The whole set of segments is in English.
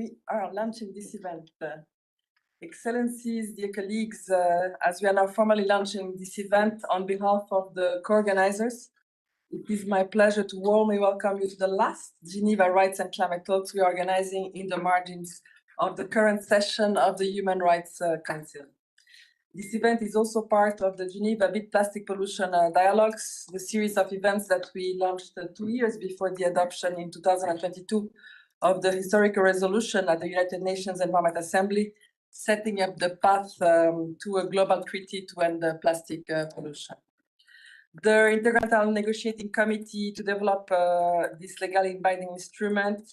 We are launching this event. Excellencies, dear colleagues, as we are now formally launching this event on behalf of the co-organizers, it is my pleasure to warmly welcome you to the last Geneva Rights and Climate Talks we are organizing in the margins of the current session of the Human Rights Council. This event is also part of the Geneva Big Plastic Pollution Dialogues, the series of events that we launched 2 years before the adoption in 2022 of the historical resolution at the United Nations Environment Assembly, setting up the path to a global treaty to end plastic pollution. The Intergovernmental Negotiating Committee to develop this legally binding instrument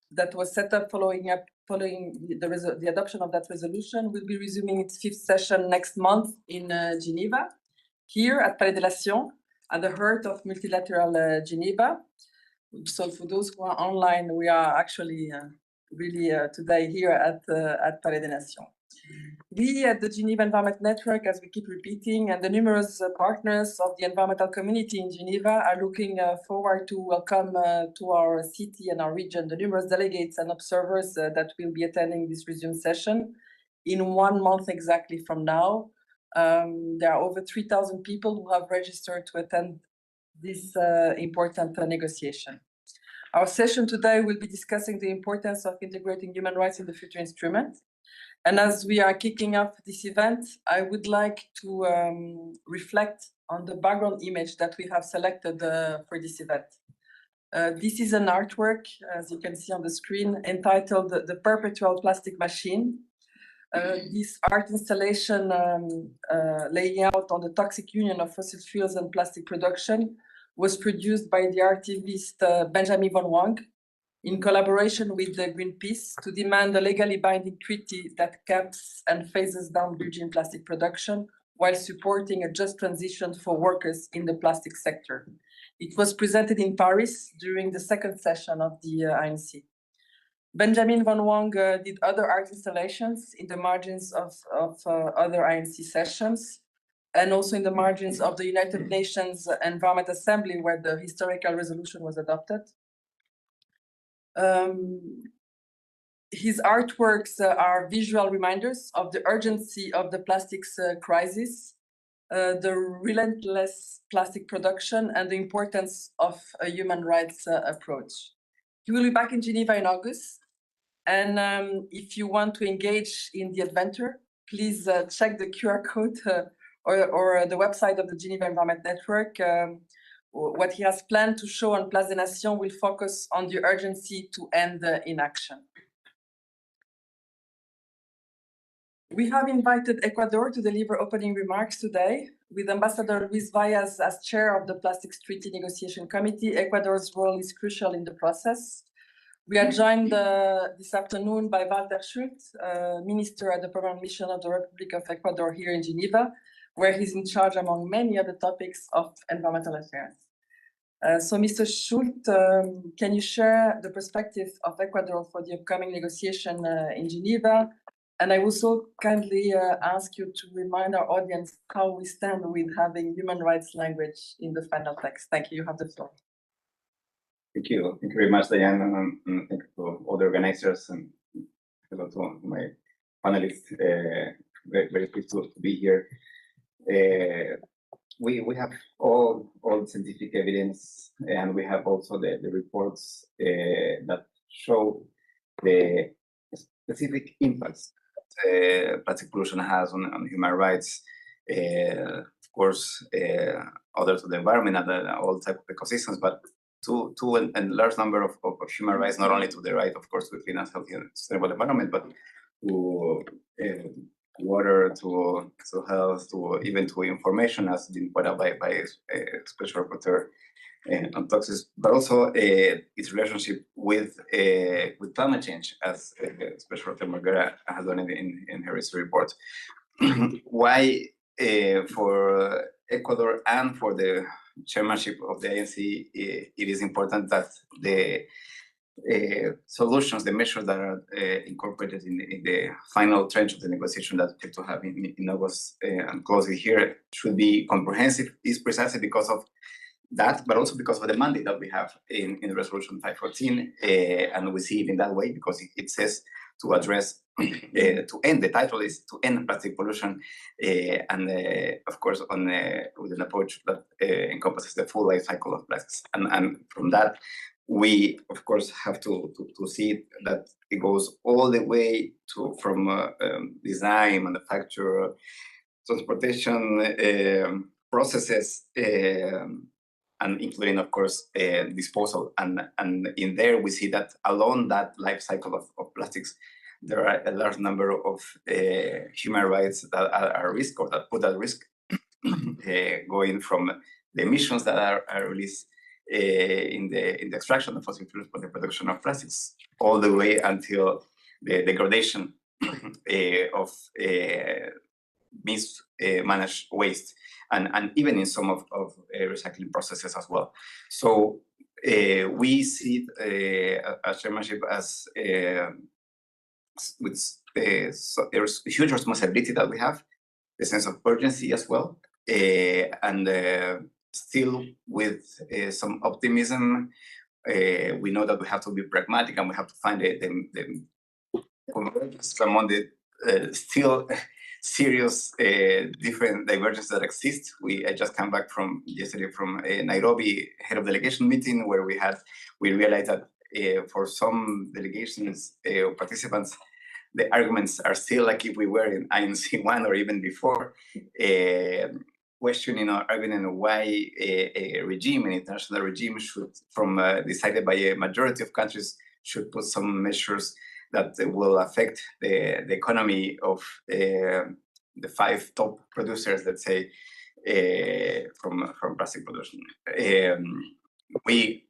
that was set up following the adoption of that resolution will be resuming its 5th session next month in Geneva, here at Palais des Nations, at the heart of multilateral Geneva. So for those who are online, we are actually really today here at Palais des Nations. We at the Geneva Environment Network, as we keep repeating, and the numerous partners of the environmental community in Geneva are looking forward to welcome to our city and our region the numerous delegates and observers that will be attending this resumed session in 1 month exactly from now. There are over 3,000 people who have registered to attend this important negotiation. Our session today will be discussing the importance of integrating human rights in the future instrument. And as we are kicking off this event, I would like to reflect on the background image that we have selected for this event. This is an artwork, as you can see on the screen, entitled The Perpetual Plastic Machine. This art installation laying out on the toxic union of fossil fuels and plastic production was produced by the artivist Benjamin Van Wang in collaboration with the Greenpeace to demand a legally binding treaty that caps and phases down virgin plastic production while supporting a just transition for workers in the plastic sector. It was presented in Paris during the 2nd session of the INC. Benjamin Van Wang did other art installations in the margins of other INC sessions, and also in the margins of the United Nations Environment Assembly, where the historical resolution was adopted. His artworks are visual reminders of the urgency of the plastics crisis, the relentless plastic production, and the importance of a human rights approach. He will be back in Geneva in August. And if you want to engage in the adventure, please check the QR code or the website of the Geneva Environment Network. What he has planned to show on Place des Nations will focus on the urgency to end inaction. We have invited Ecuador to deliver opening remarks today. With Ambassador Luis Vallas as chair of the Plastics Treaty Negotiation Committee, Ecuador's role is crucial in the process. We are joined this afternoon by Walter Schultz, Minister at the Permanent Mission of the Republic of Ecuador here in Geneva, where he's in charge, among many other topics, of environmental affairs. So, Mr. Schultz, can you share the perspective of Ecuador for the upcoming negotiation in Geneva? And I also kindly ask you to remind our audience how we stand with having human rights language in the final text. Thank you. You have the floor. Thank you. Thank you very much, Diane, and thank you to all the organizers and hello to my panelists. Very pleased to be here. We have all scientific evidence, and we have also the reports that show the specific impacts that plastic pollution has on human rights. Of course, other to the environment and all types of ecosystems, but to a large number of human rights, not only to the right, of course, to clean and healthy and sustainable environment, but to water, to health, to even to information, as been pointed out by a special rapporteur on toxics, but also its relationship with climate change, as Special Rapporteur Morgera has done in her recent report. Why for Ecuador and for the chairmanship of the INC, it is important that the solutions, the measures that are incorporated in the final tranche of the negotiation that we to have in August and closely here should be comprehensive, is precisely because of that, but also because of the mandate that we have in Resolution 514, and we see it in that way because it says to address, to end, the title is to end plastic pollution, and of course with an approach that encompasses the full life cycle of plastics. And from that, we of course have to see that it goes all the way from design, manufacture, transportation, processes, and including, of course, disposal. And in there, we see that along that life cycle of plastics, there are a large number of human rights that are at risk or that put at risk, going from the emissions that are released in the extraction of fossil fuels for the production of plastics, all the way until the degradation of mismanaged waste, and even in some of recycling processes as well. So we see a chairmanship as with so there's a huge responsibility that we have, the sense of urgency as well, and still with some optimism. We know that we have to be pragmatic and we have to find the convergence among the still serious different divergences that exist. I just came back from yesterday from Nairobi head of delegation meeting where we realized that for some delegations or participants, the arguments are still like if we were in INC 1 or even before, questioning or arguing why a regime, an international regime, should, decided by a majority of countries, should put some measures that will affect the economy of the 5 top producers, let's say, from plastic pollution. We,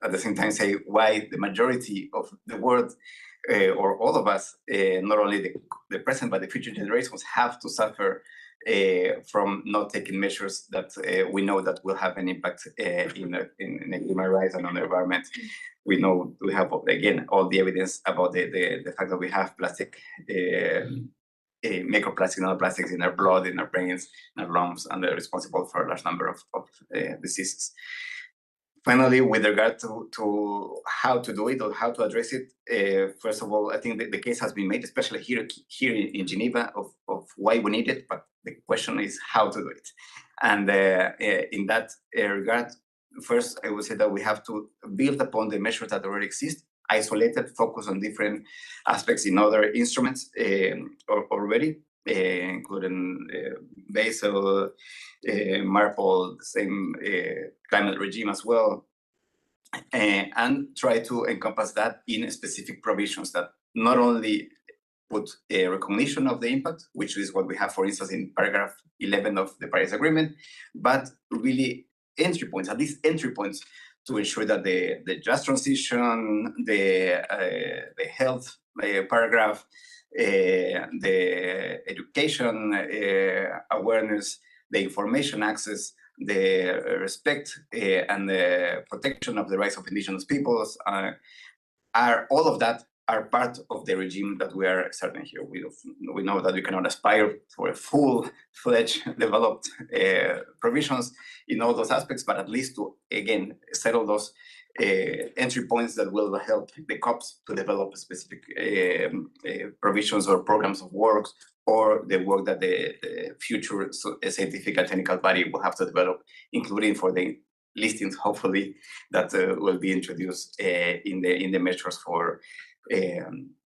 at the same time, say why the majority of the world, or all of us, not only the present but the future generations, have to suffer from not taking measures that we know that will have an impact in human rights and on the environment. We know we have, again, all the evidence about the fact that we have plastic, microplastics and other plastics in our blood, in our brains, in our lungs, and they're responsible for a large number of diseases. Finally, with regard to how to do it or how to address it, first of all, I think the case has been made, especially here in Geneva, of why we need it, but the question is how to do it. And in that regard, first, I would say that we have to build upon the measures that already exist, isolated, focus on different aspects in other instruments already, including Basel, MARPOL, the same climate regime as well, and try to encompass that in specific provisions that not only put a recognition of the impact, which is what we have, for instance, in paragraph 11 of the Paris Agreement, but really entry points, at least entry points, to ensure that the just transition, the health paragraph, the education awareness, the information access, the respect and the protection of the rights of indigenous peoples are all of that are part of the regime that we are starting here. We know that we cannot aspire for a full-fledged developed provisions in all those aspects, but at least to, again, settle those entry points that will help the COPs to develop specific provisions or programs of works, or the work that the future scientific and technical body will have to develop, including for the listings, hopefully, that will be introduced in the measures for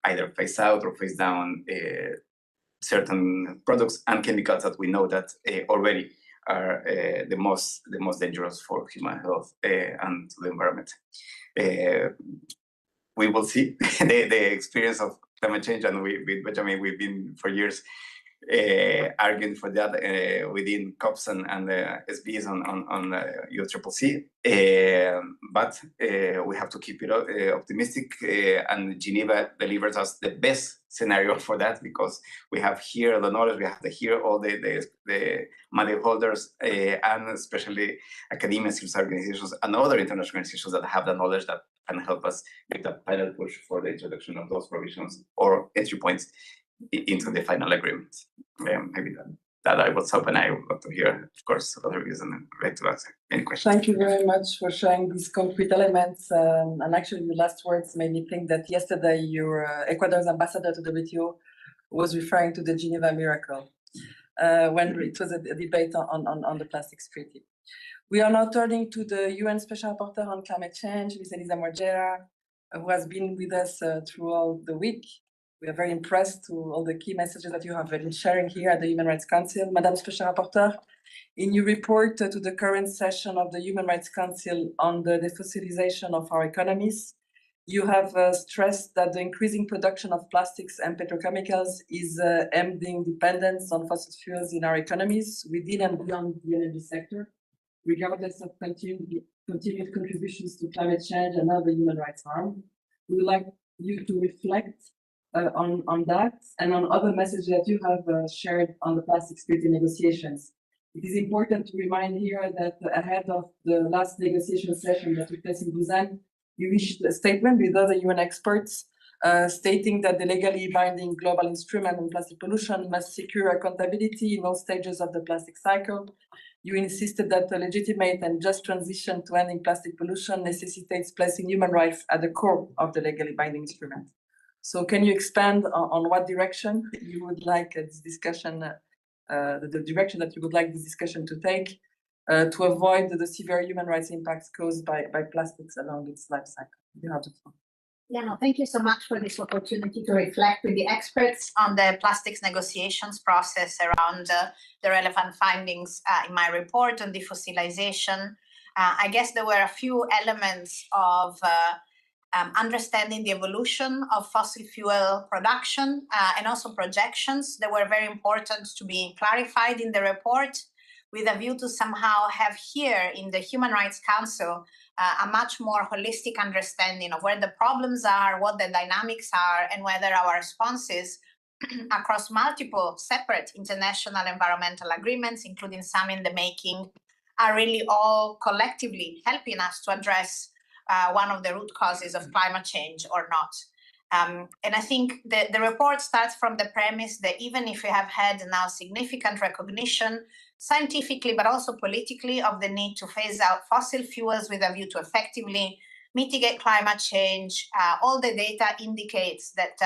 either phase out or phase down certain products and chemicals that we know that already are the most dangerous for human health and the environment. We will see the experience of climate change, and with Benjamin, we've been for years arguing for that within COPs and SBs on UCCC. But we have to keep it optimistic, and Geneva delivers us the best scenario for that, because we have here the knowledge, we have here all the mandate holders, and especially academia, civil organizations, and other international institutions that have the knowledge that can help us make that final push for the introduction of those provisions or entry points into the final agreement. Maybe that. that I was hoping I would love to hear, of course, other views and ready to answer any questions. Thank you very much for sharing these concrete elements. And actually, your last words made me think that yesterday your Ecuador's ambassador to the WTO was referring to the Geneva miracle when it was a debate on the plastics treaty. We are now turning to the UN Special Rapporteur on climate change, Ms. Elisa Morgera, who has been with us throughout the week. We are very impressed to all the key messages that you have been sharing here at the Human Rights Council. Madam Special Rapporteur, in your report to the current session of the Human Rights Council on the defossilization of our economies, you have stressed that the increasing production of plastics and petrochemicals is embedding dependence on fossil fuels in our economies within and beyond the energy sector, regardless of continued contributions to climate change and other human rights harm. We would like you to reflect on that and on other messages that you have shared on the plastics treaty negotiations. It is important to remind here that ahead of the last negotiation session that took place in Busan, you issued a statement with other UN experts stating that the legally binding global instrument on plastic pollution must secure accountability in all stages of the plastic cycle. You insisted that a legitimate and just transition to ending plastic pollution necessitates placing human rights at the core of the legally binding instrument. So can you expand on what direction you would like this discussion, the direction that you would like this discussion to take to avoid the severe human rights impacts caused by plastics along its life cycle? You have the floor. Yeah, no, thank you so much for this opportunity to reflect with the experts on the plastics negotiations process around the relevant findings in my report on defossilization. I guess there were a few elements of understanding the evolution of fossil fuel production and also projections that were very important to be clarified in the report, with a view to somehow have here in the Human Rights Council a much more holistic understanding of where the problems are, what the dynamics are, and whether our responses across multiple separate international environmental agreements, including some in the making, are really all collectively helping us to address one of the root causes of climate change or not. And I think the report starts from the premise that even if we have had now significant recognition, scientifically but also politically, of the need to phase out fossil fuels with a view to effectively mitigate climate change, all the data indicates that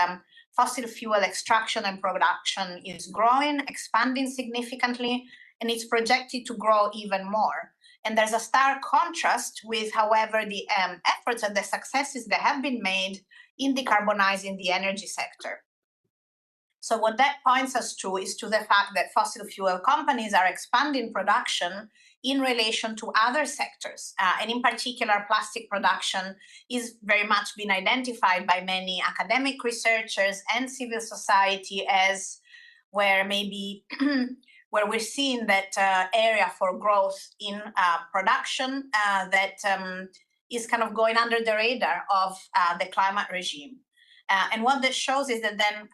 fossil fuel extraction and production is growing, expanding significantly, and it's projected to grow even more. And there's a stark contrast with, however, the efforts and the successes that have been made in decarbonizing the energy sector. So what that points us to is to the fact that fossil fuel companies are expanding production in relation to other sectors. And in particular, plastic production is very much been identified by many academic researchers and civil society as where maybe where we're seeing that area for growth in production that is kind of going under the radar of the climate regime. And what that shows is that then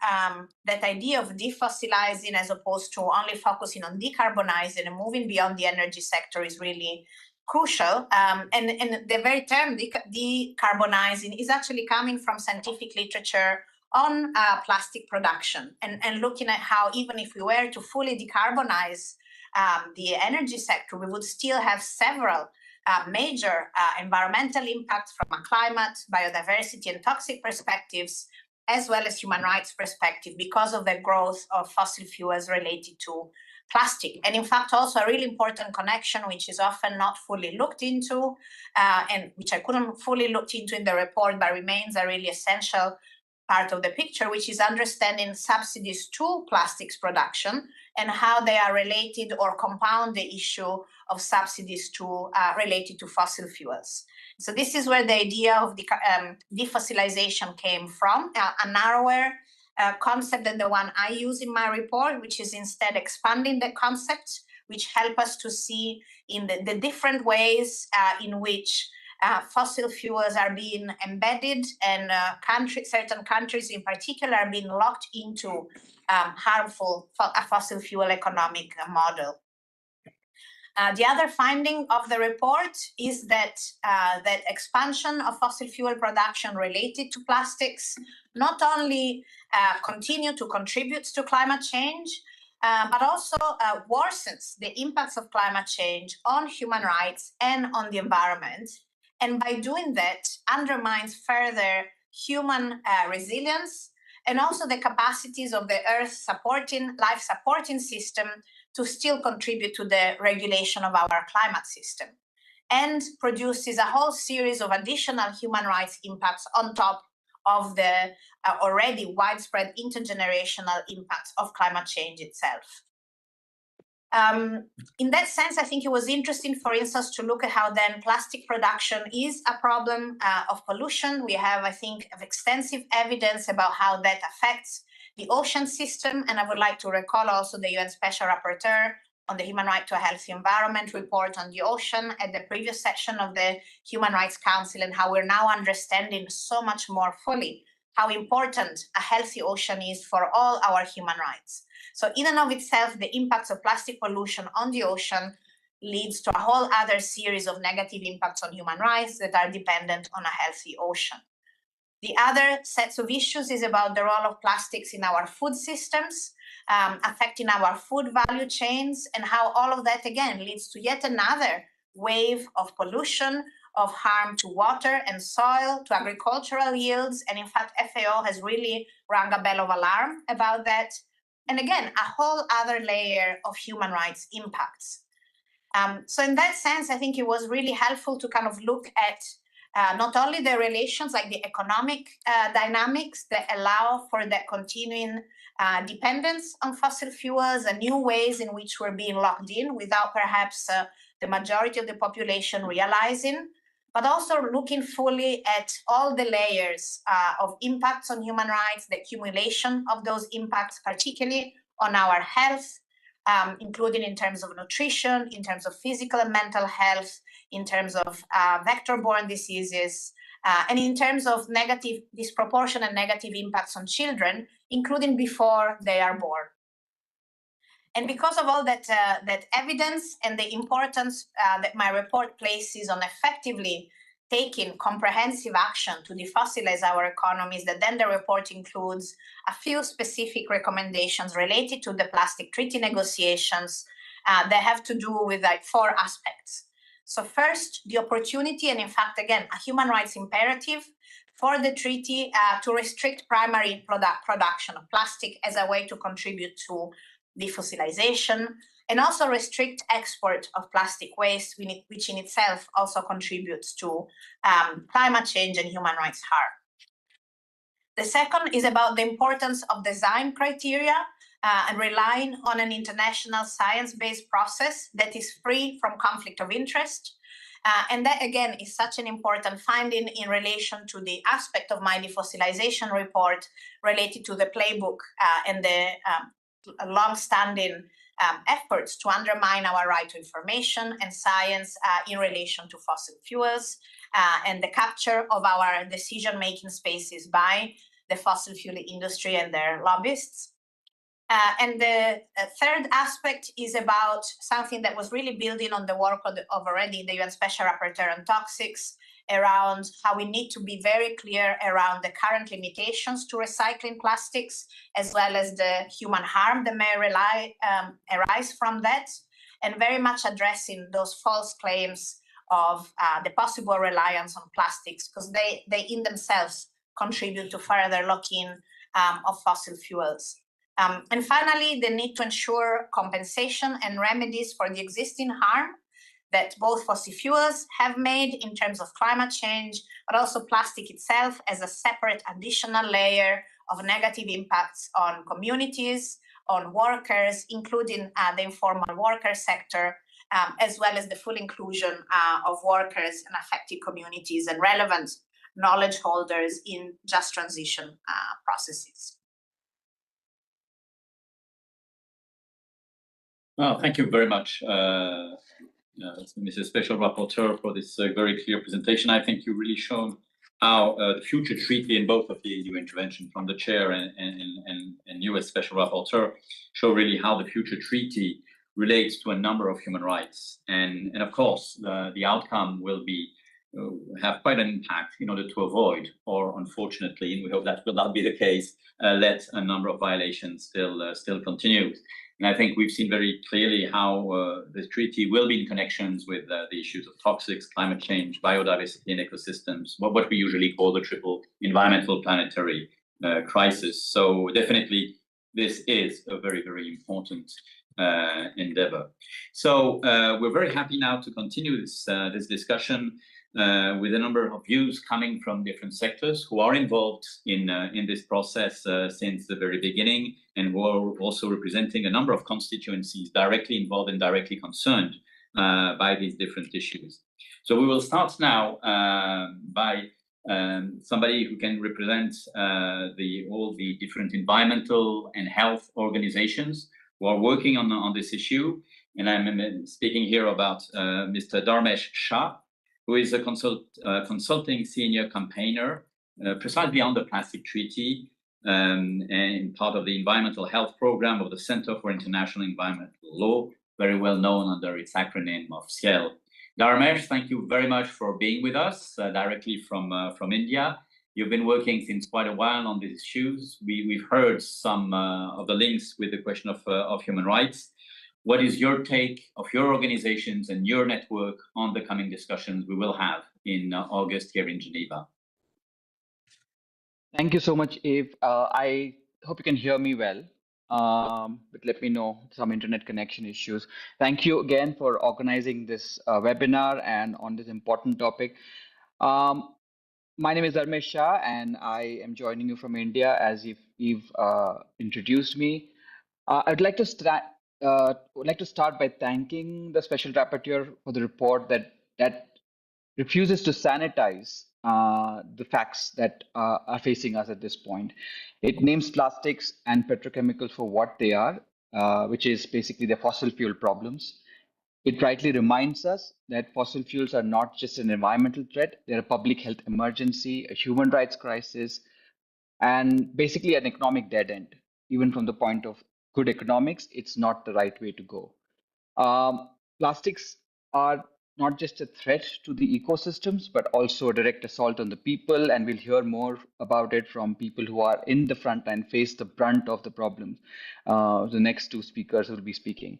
that idea of defossilizing as opposed to only focusing on decarbonizing and moving beyond the energy sector is really crucial. And the very term decarbonizing is actually coming from scientific literature on plastic production and looking at how even if we were to fully decarbonize the energy sector, we would still have several major environmental impacts from a climate, biodiversity, and toxic perspectives, as well as human rights perspective, because of the growth of fossil fuels related to plastic. And in fact, also a really important connection, which is often not fully looked into, and which I couldn't fully look into in the report, but remains a really essential part of the picture, which is understanding subsidies to plastics production and how they are related or compound the issue of subsidies to related to fossil fuels. So this is where the idea of the defossilization came from, a narrower concept than the one I use in my report, which is instead expanding the concept, which help us to see in the different ways in which fossil fuels are being embedded, and certain countries in particular are being locked into harmful fossil fuel economic model. The other finding of the report is that that expansion of fossil fuel production related to plastics not only continue to contribute to climate change, but also worsens the impacts of climate change on human rights and on the environment. And by doing that, undermines further human resilience and also the capacities of the Earth life supporting system to still contribute to the regulation of our climate system, and produces a whole series of additional human rights impacts on top of the already widespread intergenerational impacts of climate change itself. In that sense, I think it was interesting, for instance, to look at how then plastic production is a problem of pollution. We have, I think, extensive evidence about how that affects the ocean system. And I would like to recall also the UN Special Rapporteur on the Human Right to a Healthy Environment report on the ocean at the previous session of the Human Rights Council, and how we're now understanding so much more fully how important a healthy ocean is for all our human rights. So in and of itself, the impacts of plastic pollution on the ocean leads to a whole other series of negative impacts on human rights that are dependent on a healthy ocean. The other sets of issues is about the role of plastics in our food systems, affecting our food value chains, and how all of that, again, leads to yet another wave of pollution, of harm to water and soil, to agricultural yields. And in fact, FAO has really rung a bell of alarm about that. And again, a whole other layer of human rights impacts. So in that sense, I think it was really helpful to kind of look at not only the relations, like the economic dynamics that allow for that continuing dependence on fossil fuels and new ways in which we're being locked in without perhaps the majority of the population realizing, but also looking fully at all the layers of impacts on human rights, the accumulation of those impacts, particularly on our health, including in terms of nutrition, in terms of physical and mental health, in terms of vector-borne diseases, and in terms of disproportionate negative impacts on children, including before they are born. And because of all that evidence and the importance that my report places on effectively taking comprehensive action to defossilize our economies, that then the report includes a few specific recommendations related to the plastic treaty negotiations that have to do with like 4 aspects. So first, the opportunity, and in fact, again, a human rights imperative for the treaty to restrict primary production of plastic as a way to contribute to defossilization, and also restrict export of plastic waste, which in itself also contributes to climate change and human rights harm. The second is about the importance of design criteria and relying on an international science-based process that is free from conflict of interest. And that, again, is such an important finding in relation to the aspect of my defossilization report related to the playbook and the long-standing efforts to undermine our right to information and science in relation to fossil fuels and the capture of our decision-making spaces by the fossil fuel industry and their lobbyists. And the third aspect is about something that was really building on the work of already the UN Special Rapporteur on Toxics, around how we need to be very clear around the current limitations to recycling plastics, as well as the human harm that may arise from that, and very much addressing those false claims of the possible reliance on plastics, because they in themselves contribute to further lock-in of fossil fuels. And finally, the need to ensure compensation and remedies for the existing harm that both fossil fuels have made in terms of climate change, but also plastic itself as a separate additional layer of negative impacts on communities, on workers, including the informal worker sector, as well as the full inclusion of workers and affected communities and relevant knowledge holders in just transition processes. Well, thank you very much, Mr. Special Rapporteur, for this very clear presentation. I think you've really shown how the future treaty in both of the EU intervention from the chair and US Special Rapporteur show really how the future treaty relates to a number of human rights. And of course, the outcome will be have quite an impact in order to avoid, or unfortunately, and we hope that will not be the case, let a number of violations still continue. And I think we've seen very clearly how the treaty will be in connections with the issues of toxics, climate change, biodiversity, and ecosystems, what we usually call the triple environmental planetary crisis. So definitely, this is a very, very important endeavor. So we're very happy now to continue this discussion with a number of views coming from different sectors who are involved in this process since the very beginning, and who are also representing a number of constituencies directly involved and directly concerned by these different issues. So we will start now by somebody who can represent all the different environmental and health organizations who are working on this issue. And I'm speaking here about Mr. Dharmesh Shah, who is a consulting senior campaigner precisely on the plastic treaty and part of the environmental health program of the Center for International Environmental Law, very well known under its acronym of CIEL. Dharmesh, thank you very much for being with us directly from India. You've been working since quite a while on these issues. We've heard some of the links with the question of human rights. What is your take of your organizations and your network on the coming discussions we will have in August here in Geneva? Thank you so much, Eve. I hope you can hear me well, but let me know some internet connection issues. Thank you again for organizing this webinar and on this important topic. My name is Dharmesh Shah, and I am joining you from India, as Eve introduced me. I'd like to start by thanking the Special Rapporteur for the report that refuses to sanitize the facts that are facing us at this point. It names plastics and petrochemicals for what they are, which is basically the fossil fuel problems. It rightly reminds us that fossil fuels are not just an environmental threat, they're a public health emergency, a human rights crisis, and basically an economic dead end. Even from the point of good economics, it's not the right way to go. Plastics are not just a threat to the ecosystems, but also a direct assault on the people. And we'll hear more about it from people who are in the front line, face the brunt of the problem. The next two speakers will be speaking.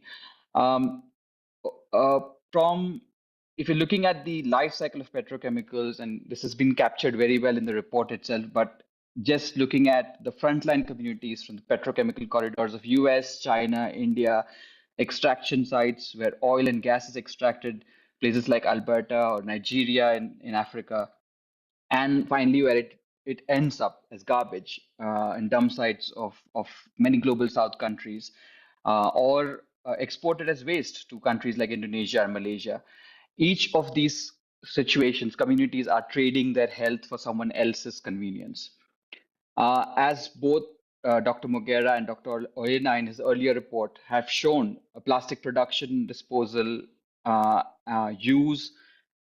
If you're looking at the life cycle of petrochemicals, and this has been captured very well in the report itself, but just looking at the frontline communities from the petrochemical corridors of US, China, India, extraction sites where oil and gas is extracted, places like Alberta or Nigeria in Africa, and finally where it ends up as garbage in dump sites of many global south countries, or exported as waste to countries like Indonesia or Malaysia. Each of these situations, communities are trading their health for someone else's convenience. As both Dr. Morgera and Dr. Oyena in his earlier report have shown, plastic production, disposal, use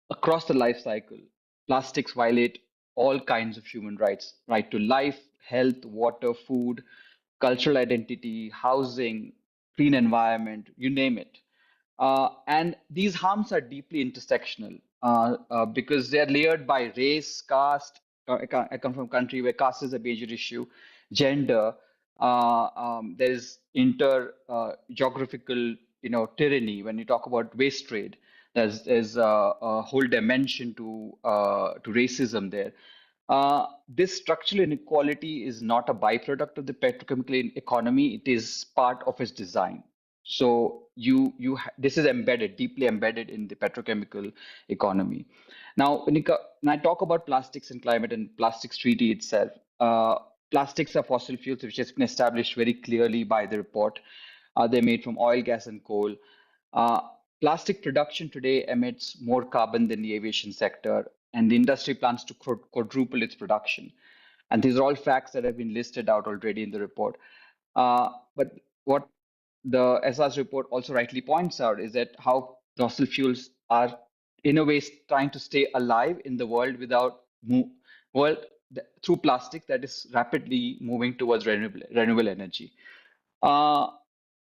across the life cycle, plastics violate all kinds of human rights: right to life, health, water, food, cultural identity, housing, clean environment, you name it. And these harms are deeply intersectional because they're layered by race, caste. I come from a country where caste is a major issue, gender. There is geographical, tyranny. When you talk about waste trade, there's a whole dimension to racism there. This structural inequality is not a byproduct of the petrochemical economy. It is part of its design. So this is deeply embedded in the petrochemical economy. Now, when I talk about plastics and climate and plastics treaty itself, plastics are fossil fuels, which has been established very clearly by the report. They're made from oil, gas, and coal. Plastic production today emits more carbon than the aviation sector, and the industry plans to quadruple its production. And these are all facts that have been listed out already in the report. But what the SR's report also rightly points out is that how fossil fuels are, in a way, trying to stay alive in the world through plastic that is rapidly moving towards renewable energy.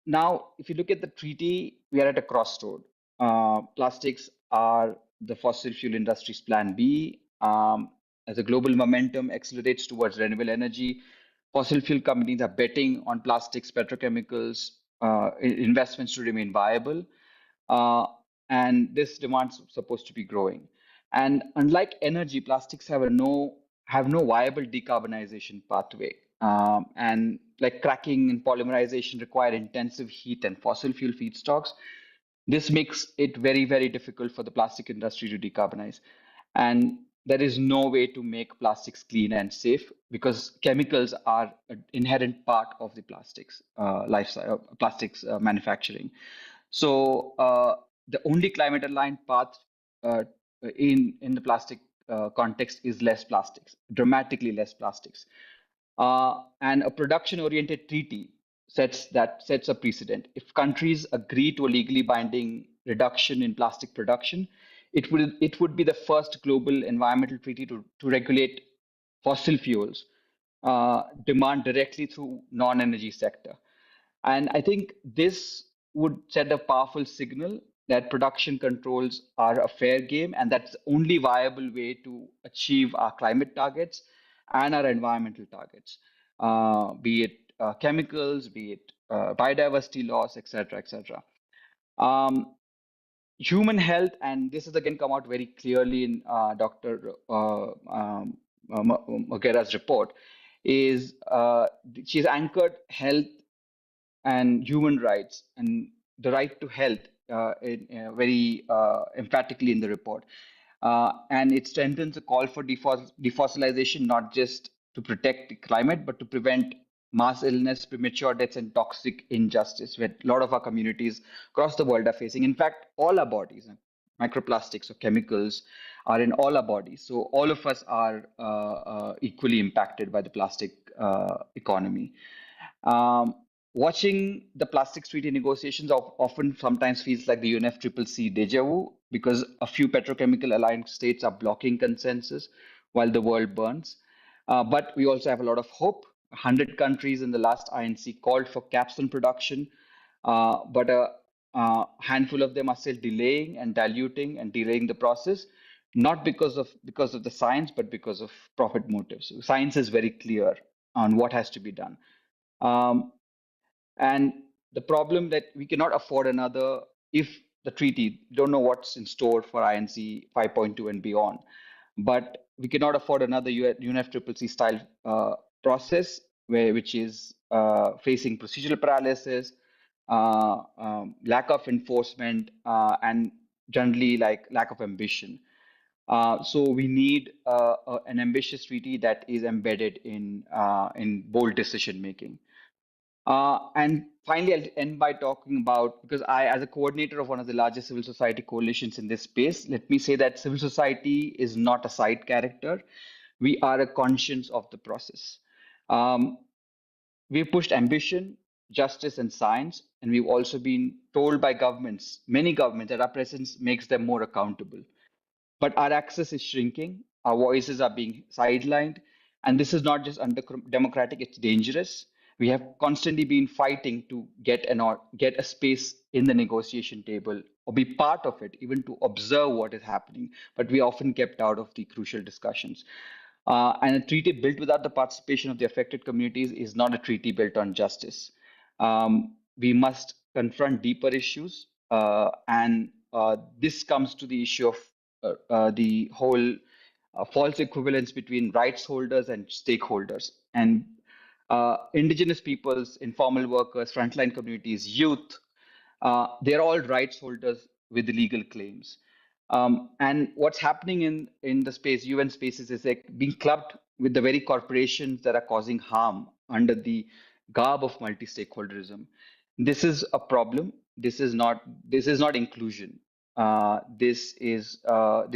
Now, if you look at the treaty, we are at a crossroad. Plastics are the fossil fuel industry's plan B. As a global momentum accelerates towards renewable energy, fossil fuel companies are betting on plastics, petrochemicals, investments to remain viable. And this demand's supposed to be growing. And unlike energy, plastics have no viable decarbonization pathway. And like cracking and polymerization require intensive heat and fossil fuel feedstocks. This makes it very, very difficult for the plastic industry to decarbonize. And there is no way to make plastics clean and safe because chemicals are an inherent part of the plastics manufacturing. So the only climate-aligned path in the plastic context is less plastics, dramatically less plastics. And a production-oriented treaty sets a precedent. If countries agree to a legally binding reduction in plastic production, it would be the first global environmental treaty to regulate fossil fuels demand directly through non-energy sector. And I think this would send a powerful signal that production controls are a fair game, and that's the only viable way to achieve our climate targets and our environmental targets, be it chemicals, be it biodiversity loss, etc., etc. Human health, and this has again come out very clearly in Dr. Morgera's report, is she's anchored health and human rights and the right to health very emphatically in the report. And it strengthens the call for defossilization, not just to protect the climate, but to prevent mass illness, premature deaths, and toxic injustice, where a lot of our communities across the world are facing. In fact, all our bodies, microplastics or chemicals, are in all our bodies. So all of us are equally impacted by the plastic economy. Watching the plastics treaty negotiations often sometimes feels like the UNFCCC deja vu because a few petrochemical aligned states are blocking consensus while the world burns. But we also have a lot of hope. 100 countries in the last INC called for caps on production, but a handful of them are still delaying and diluting and delaying the process, not because of the science, but because of profit motives. So science is very clear on what has to be done. And the problem that we cannot afford another, if the treaty, don't know what's in store for INC 5.2 and beyond, but we cannot afford another UNFCCC style process which is facing procedural paralysis, lack of enforcement, and generally lack of ambition. So we need an ambitious treaty that is embedded in bold decision making. And finally, I'll end by talking about, because I, as a coordinator of one of the largest civil society coalitions in this space, let me say that civil society is not a side character. We are a conscience of the process. We've pushed ambition, justice, and science, and we've also been told by governments, many governments, that our presence makes them more accountable. But our access is shrinking, our voices are being sidelined, and this is not just undemocratic, it's dangerous. We have constantly been fighting to get a space in the negotiation table or be part of it, even to observe what is happening, but we are often kept out of the crucial discussions. And a treaty built without the participation of the affected communities is not a treaty built on justice. We must confront deeper issues, and this comes to the issue of the whole false equivalence between rights holders and stakeholders. And indigenous peoples, informal workers, frontline communities, youth, they're all rights holders with legal claims. And what's happening in the space, UN spaces, is like being clubbed with the very corporations that are causing harm under the garb of multi-stakeholderism. This is a problem. This is not inclusion. This is a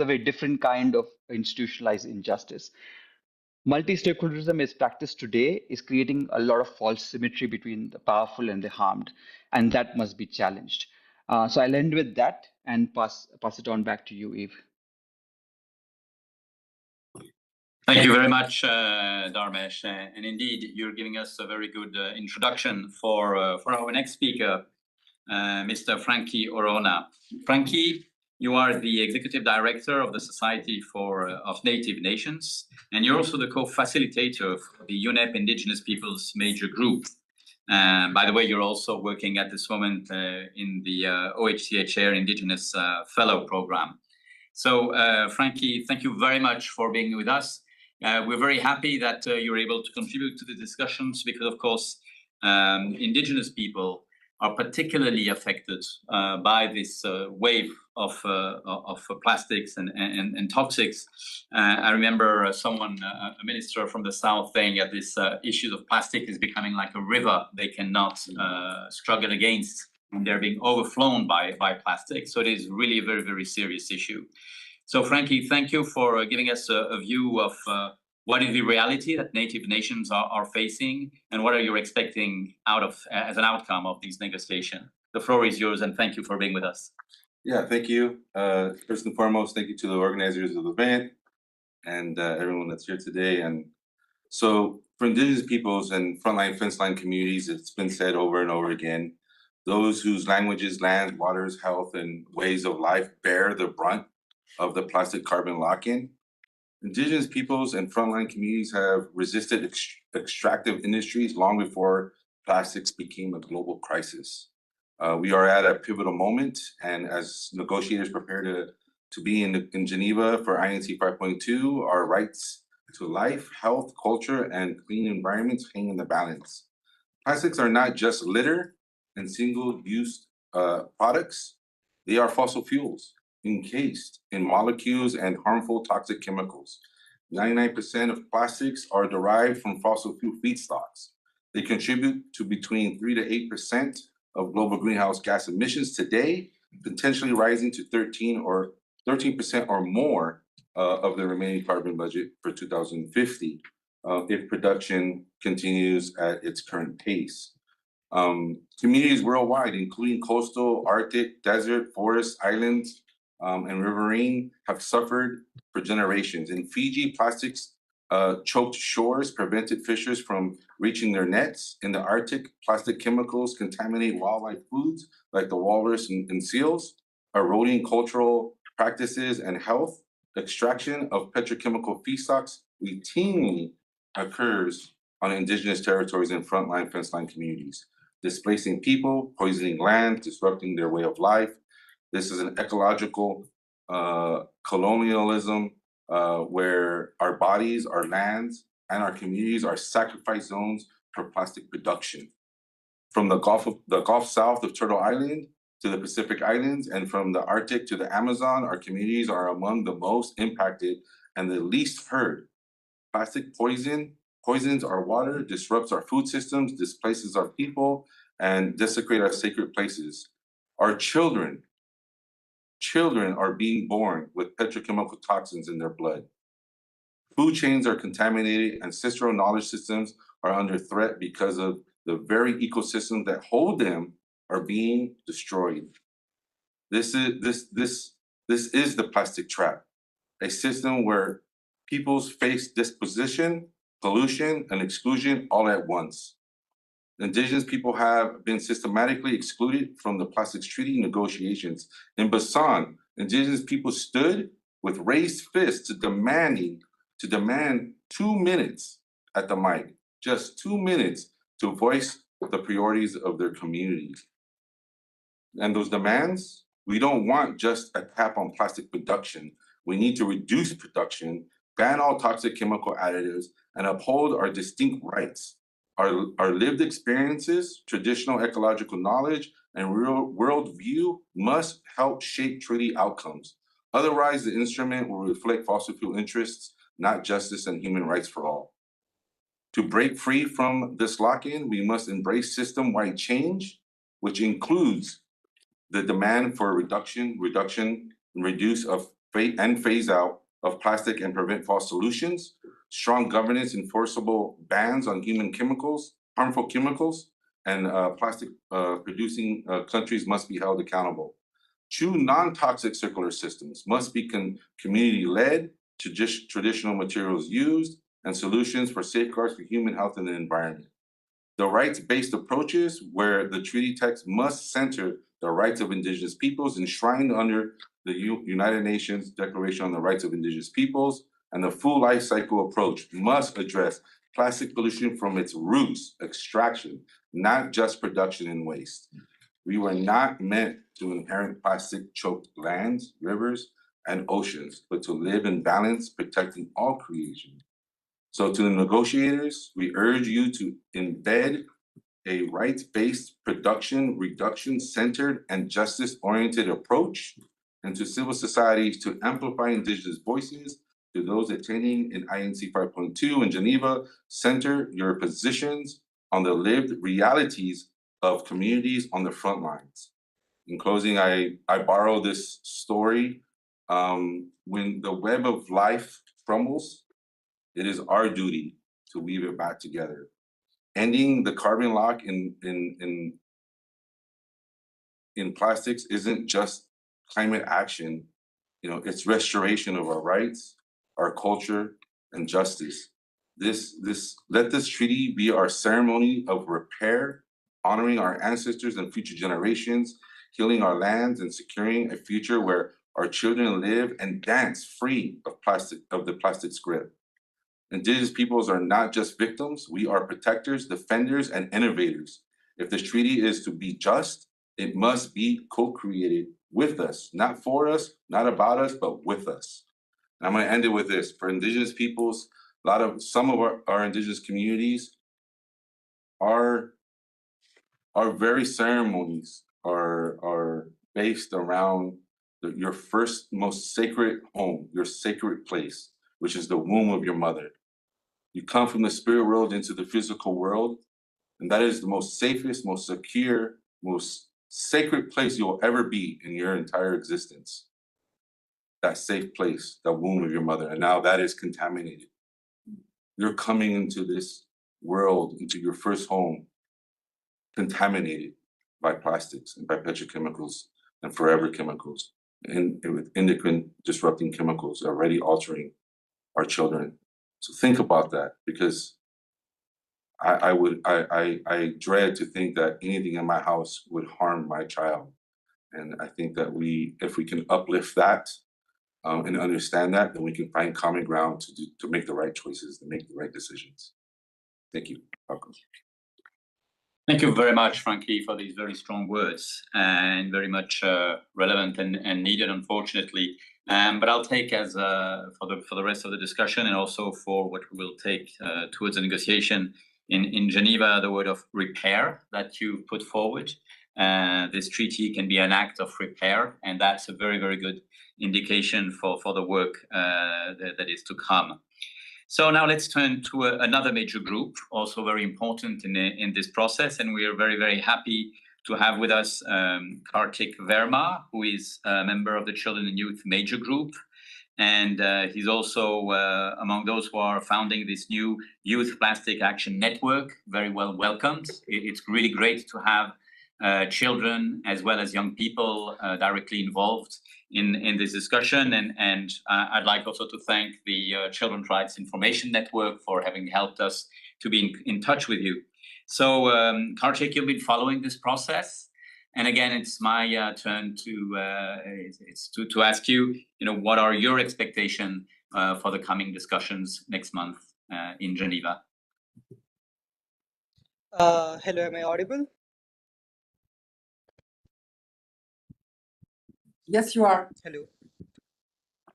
very different kind of institutionalized injustice. Multi-stakeholderism is practiced today is creating a lot of false symmetry between the powerful and the harmed, and that must be challenged. So I'll end with that and pass it on back to you, Eve. Thank you very much, Dharmesh. And indeed, you're giving us a very good introduction for our next speaker, Mr. Frankie Orona. Frankie, you are the Executive Director of the Society of Native Nations, and you're also the co-facilitator for the UNEP Indigenous Peoples Major Group. By the way, you're also working at this moment in the OHCHR Indigenous Fellow Program. So, Frankie, thank you very much for being with us. We're very happy that you're able to contribute to the discussions because, of course, Indigenous people are particularly affected by this wave of plastics and toxics. I remember someone, a minister from the South, saying that this issue of plastic is becoming like a river they cannot struggle against, and they're being overflown by plastic. So it is really a very, very serious issue. So Frankie, thank you for giving us a view of what is the reality that native nations are facing, and what are you expecting out of as an outcome of these negotiations? The floor is yours, and thank you for being with us. Yeah, thank you. First and foremost, thank you to the organizers of the event and everyone that's here today. And so for Indigenous peoples and frontline fence line communities, it's been said over and over again, those whose languages, lands, waters, health, and ways of life bear the brunt of the plastic carbon lock-in. Indigenous peoples and frontline communities have resisted extractive industries long before plastics became a global crisis. We are at a pivotal moment, and as negotiators prepare to be in Geneva for INC 5.2, our rights to life, health, culture, and clean environments hang in the balance. Plastics are not just litter and single-use products. They are fossil fuels encased in molecules and harmful toxic chemicals. 99% of plastics are derived from fossil fuel feedstocks. They contribute to between 3 to 8% of global greenhouse gas emissions today, potentially rising to 13% or more of the remaining carbon budget for 2050 if production continues at its current pace. Communities worldwide, including coastal, Arctic, desert, forest, islands, and riverine, have suffered for generations. In Fiji, plastics choked shores, prevented fishers from reaching their nets. In the Arctic, plastic chemicals contaminate wildlife foods like the walrus and seals, eroding cultural practices and health. Extraction of petrochemical feedstocks routinely occurs on indigenous territories and frontline fence line communities, displacing people, poisoning land, disrupting their way of life. This is an ecological colonialism where our bodies, our lands, and our communities are sacrifice zones for plastic production. From the Gulf south of Turtle Island to the Pacific Islands, and from the Arctic to the Amazon, our communities are among the most impacted and the least heard. Plastic poisons our water, disrupts our food systems, displaces our people, and desecrates our sacred places. Our children are being born with petrochemical toxins in their blood. Food chains are contaminated, ancestral knowledge systems are under threat because of the very ecosystems that hold them are being destroyed. This is the plastic trap, a system where peoples face disposition, pollution, and exclusion all at once. Indigenous people have been systematically excluded from the plastics treaty negotiations. In Busan, Indigenous people stood with raised fists to demand 2 minutes at the mic, just 2 minutes to voice the priorities of their communities. And those demands, we don't want just a cap on plastic production. We need to reduce production, ban all toxic chemical additives, and uphold our distinct rights. Our lived experiences, traditional ecological knowledge, and real world view must help shape treaty outcomes. Otherwise, the instrument will reflect fossil fuel interests, not justice and human rights for all. To break free from this lock-in, we must embrace system-wide change, which includes the demand for reduction, and reduce of and phase out of plastic and prevent false solutions, strong governance, enforceable bans on harmful chemicals, and plastic producing countries must be held accountable. True non-toxic circular systems must be community-led, traditional materials used, and solutions for safeguards for human health and the environment. The rights-based approaches where the treaty text must center the rights of Indigenous peoples enshrined under the United Nations Declaration on the Rights of Indigenous Peoples, and the full life cycle approach must address plastic pollution from its roots, extraction, not just production and waste. We were not meant to inherit plastic choked lands, rivers, and oceans, but to live in balance, protecting all creation. So to the negotiators, we urge you to embed a rights-based production, reduction centered, and justice-oriented approach, and to civil societies to amplify indigenous voices. To those attending in INC 5.2 in Geneva, center your positions on the lived realities of communities on the front lines. In closing, I borrow this story. When the web of life crumbles, it is our duty to weave it back together. Ending the carbon lock in plastics isn't just climate action, it's restoration of our rights, our culture, and justice. Let this treaty be our ceremony of repair, honoring our ancestors and future generations, healing our lands, and securing a future where our children live and dance free of the plastic grip. Indigenous peoples are not just victims, we are protectors, defenders, and innovators. If this treaty is to be just, it must be co-created with us, not for us, not about us, but with us. And I'm gonna end it with this. For Indigenous peoples, some of our Indigenous communities, our very ceremonies are based around your first, most sacred home, your sacred place, which is the womb of your mother. You come from the spirit world into the physical world, and that is the most safest, most secure, most sacred place you'll ever be in your entire existence. That safe place, the womb of your mother, and now that is contaminated. You're coming into this world, into your first home, contaminated by plastics and by petrochemicals and forever chemicals, and with endocrine disrupting chemicals already altering our children. So think about that, because I dread to think that anything in my house would harm my child. And I think that if we can uplift that and understand that, then we can find common ground to make the right choices, to make the right decisions. Thank you. Welcome. Thank you very much, Frankie, for these very strong words and very much relevant and needed, unfortunately. But I'll take as for the rest of the discussion, and also for what we will take towards the negotiation in Geneva, the word of repair that you put forward. This treaty can be an act of repair, and that's a very, very good indication for the work that is to come. So now let's turn to another major group, also very important in this process, and we are very, very happy to have with us Kartik Verma, who is a member of the Children and Youth Major Group, and he's also among those who are founding this new Youth Plastic Action Network. Very well welcomed. It's really great to have children as well as young people directly involved in this discussion, and I'd like also to thank the Children's Rights Information Network for having helped us to be in touch with you. So Kartik, you've been following this process, and again, it's my turn to ask you, what are your expectations for the coming discussions next month in Geneva? Hello, am I audible? Yes, you are. Hello.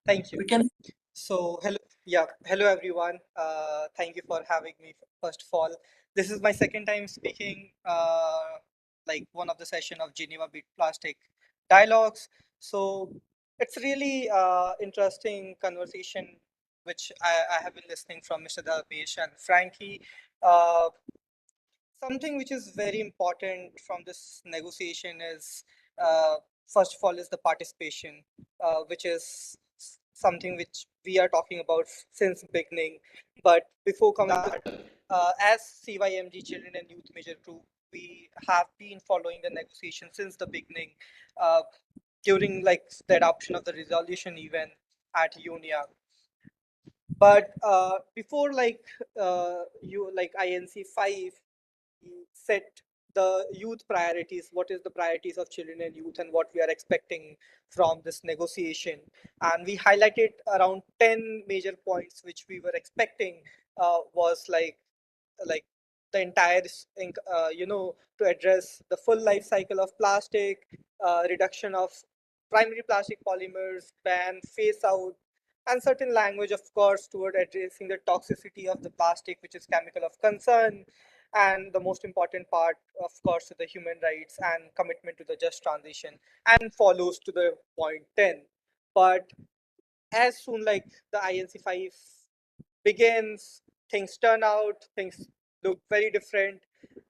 Thank you. We can. So, hello everyone. Thank you for having me. First of all, this is my second time speaking, like one of the session of Geneva Beat Plastic Dialogues. So it's really interesting conversation, which I have been listening from Mr. Dalpesh and Frankie. Something which is very important from this negotiation is, first of all, is the participation, which is something which we are talking about since beginning. But before coming to that, as CYMG Children and Youth Major Group, we have been following the negotiation since the beginning, during like the adoption of the resolution even at UNIA. But before INC 5 set the youth priorities, what is the priorities of children and youth, and what we are expecting from this negotiation. And we highlighted around 10 major points which we were expecting, was like like the entire, to address the full life cycle of plastic, reduction of primary plastic polymers, ban, phase out, and certain language, of course, toward addressing the toxicity of the plastic, which is chemical of concern, and the most important part, of course, to the human rights and commitment to the just transition, and follows to the point 10. But as soon like the INC 5 begins, things turn out, things look very different,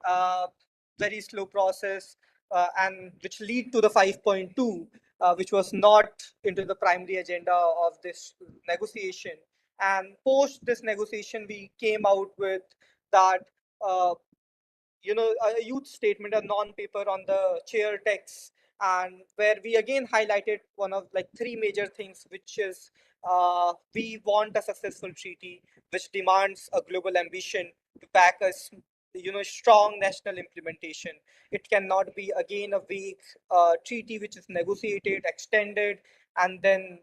uh, very slow process, and which lead to the 5.2, which was not into the primary agenda of this negotiation. And post this negotiation, we came out with that, a youth statement, a non-paper on the chair text, and where we again highlighted one of like three major things, which is we want a successful treaty which demands a global ambition to back us, strong national implementation. It cannot be again a weak treaty which is negotiated, extended, and then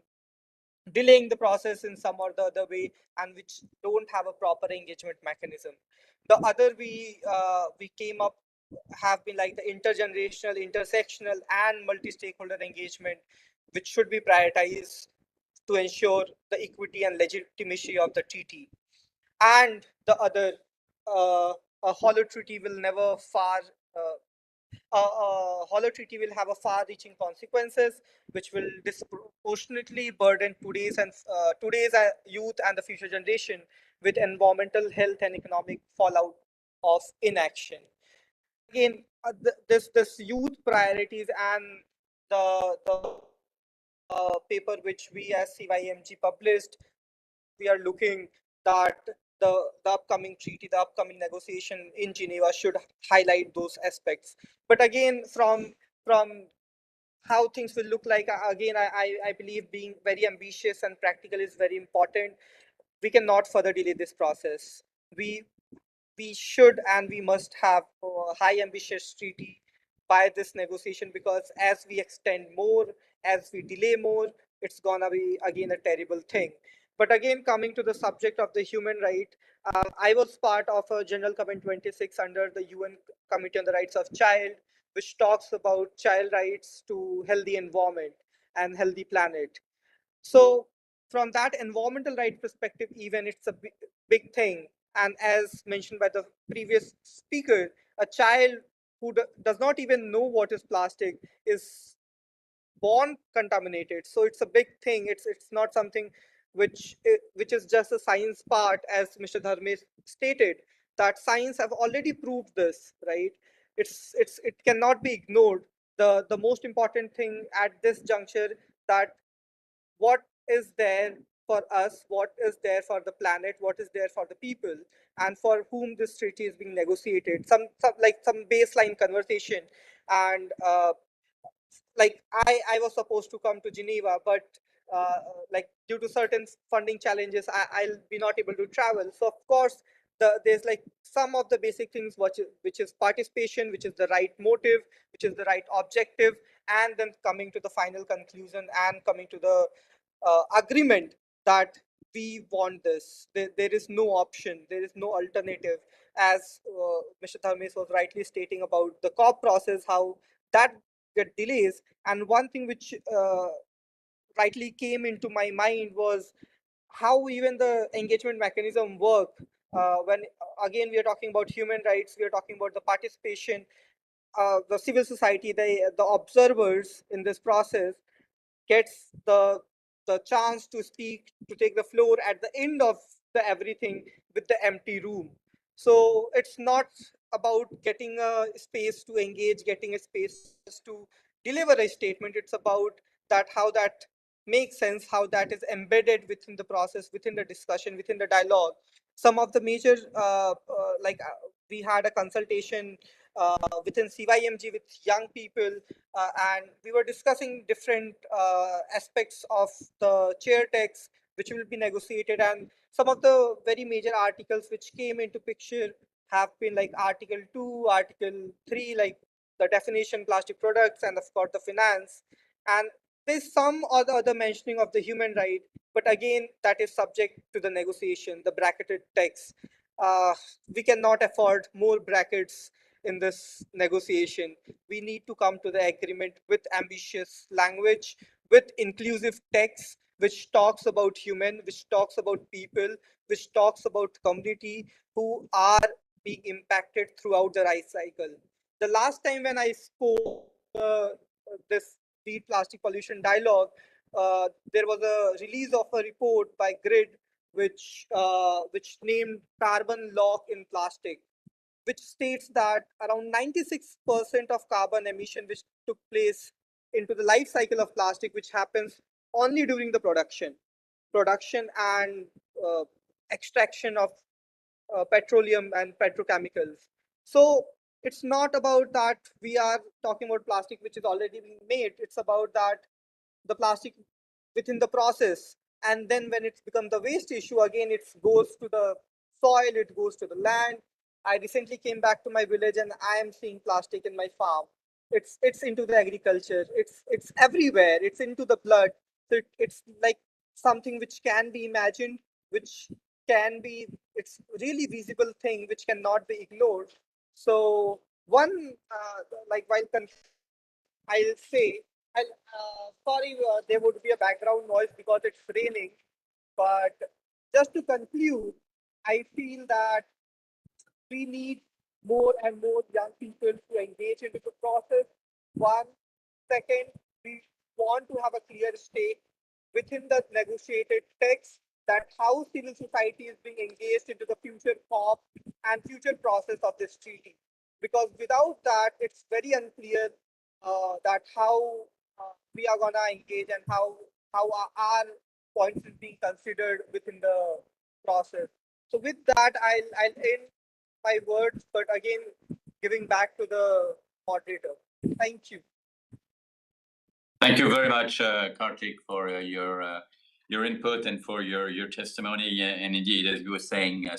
delaying the process in some or the other way, and which don't have a proper engagement mechanism. The other we came up have been like the intergenerational, intersectional, and multi-stakeholder engagement, which should be prioritized to ensure the equity and legitimacy of the treaty. And the other, a hollow treaty will never far a hollow treaty will have a far-reaching consequences, which will disproportionately burden today's youth and the future generation with environmental, health, and economic fallout of inaction. Again, this youth priorities and the paper which we as CYMG published, we are looking that the upcoming treaty, the upcoming negotiation in Geneva should highlight those aspects. But again, from how things will look like, again, I believe being very ambitious and practical is very important. We cannot further delay this process. We should and we must have a high ambitious treaty by this negotiation, because as we extend more, as we delay more, it's gonna be again a terrible thing. But again, coming to the subject of the human right, I was part of a General Comment 26 under the UN Committee on the Rights of Child, which talks about child rights to healthy environment and healthy planet. So from that environmental right perspective, even it's a big thing. And as mentioned by the previous speaker, a child who does not even know what is plastic is born contaminated. So it's a big thing. It's not something which is just a science part, as Mr. Dharme stated, that science have already proved this, right? It cannot be ignored. The most important thing at this juncture, that what is there for us, what is there for the planet, what is there for the people, and for whom this treaty is being negotiated. Some baseline conversation, and I was supposed to come to Geneva, but like due to certain funding challenges, I'll be not able to travel. So of course, there's like some of the basic things which is participation, which is the right motive, which is the right objective, and then coming to the final conclusion and coming to the agreement that we want this. There is no option, there is no alternative. As Mr. Tharmes was rightly stating about the COP process, how that get delays. And one thing which rightly came into my mind was how even the engagement mechanism work. When again we are talking about human rights, we are talking about the participation, the civil society, the observers in this process gets the chance to speak, to take the floor at the end of the everything with the empty room. So it's not about getting a space to engage, getting a space to deliver a statement. It's about that how that makes sense, how that is embedded within the process, within the discussion, within the dialogue. Some of the major we had a consultation within CYMG with young people, and we were discussing different aspects of the chair text which will be negotiated. And some of the very major articles which came into picture have been like Article 2, Article 3, like the definition, plastic products, and of course the finance. And there's some or the other mentioning of the human right, but again, that is subject to the negotiation, the bracketed text. we cannot afford more brackets in this negotiation. We need to come to the agreement with ambitious language, with inclusive text, which talks about human, which talks about people, which talks about community who are being impacted throughout the life cycle. The last time when I spoke this Beat Plastic Pollution Dialogue, there was a release of a report by GRID which named carbon lock in plastic, which states that around 96% of carbon emission which took place into the life cycle of plastic, which happens only during the production and extraction of petroleum and petrochemicals. So it's not about that we are talking about plastic which is already being made. It's about that the plastic within the process, and then when it's become the waste issue, again it goes to the soil, it goes to the land. I recently came back to my village and I am seeing plastic in my farm. It's into the agriculture, it's everywhere, it's into the blood. So it's like something which can be imagined, which can be, it's really visible thing which cannot be ignored. So one like while I'll say, sorry, there would be a background noise because it's raining. But just to conclude, I feel that we need more and more young people to engage into the process. One, second, we want to have a clear stake within the negotiated text that how civil society is being engaged into the future COP and future process of this treaty. Because without that, it's very unclear that how we are gonna engage and how our points is being considered within the process. So with that, I'll end my words, but again, giving back to the moderator. Thank you. Thank you very much, Kartik, for your input and for your testimony. And indeed, as you were saying,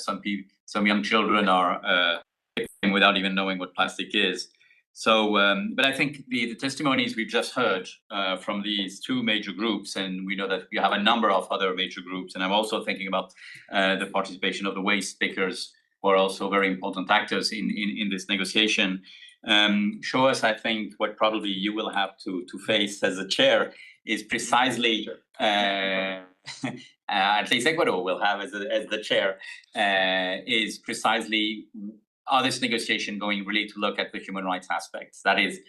some young children are without even knowing what plastic is. So, but I think the testimonies we've just heard from these two major groups, and we know that we have a number of other major groups, and I'm also thinking about the participation of the waste pickers, who are also very important actors in this negotiation, show us, I think, what probably you will have to face as a chair is precisely, at least Ecuador will have as the chair, is precisely, are this negotiation going really to look at the human rights aspects? That is,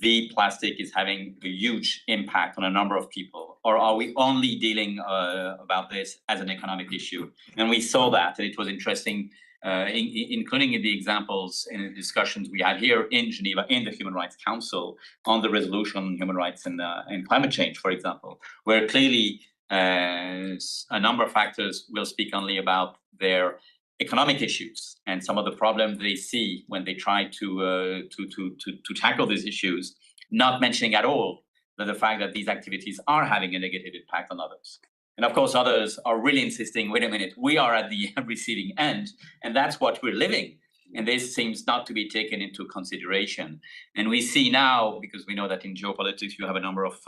the plastic is having a huge impact on a number of people, or are we only dealing about this as an economic issue? And we saw that, and it was interesting, including in the examples and the discussions we had here in Geneva in the Human Rights Council on the resolution on human rights and climate change, for example, where clearly a number of factors will speak only about their economic issues and some of the problems they see when they try to tackle these issues, not mentioning at all the fact that these activities are having a negative impact on others. And of course, others are really insisting, wait a minute, we are at the receiving end, and that's what we're living. And this seems not to be taken into consideration. And we see now, because we know that in geopolitics, you have a number of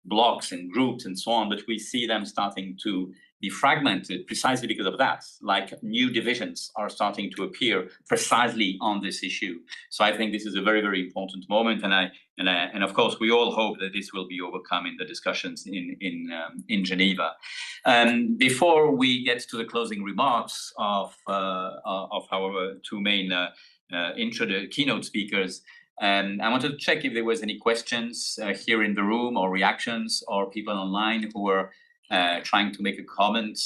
blocks and groups and so on, but we see them starting to be fragmented precisely because of that. Like new divisions are starting to appear precisely on this issue. So I think this is a very, very important moment, and of course we all hope that this will be overcome in the discussions in Geneva. Before we get to the closing remarks of our two main keynote speakers, I wanted to check if there was any questions here in the room, or reactions, or people online who were trying to make a comment.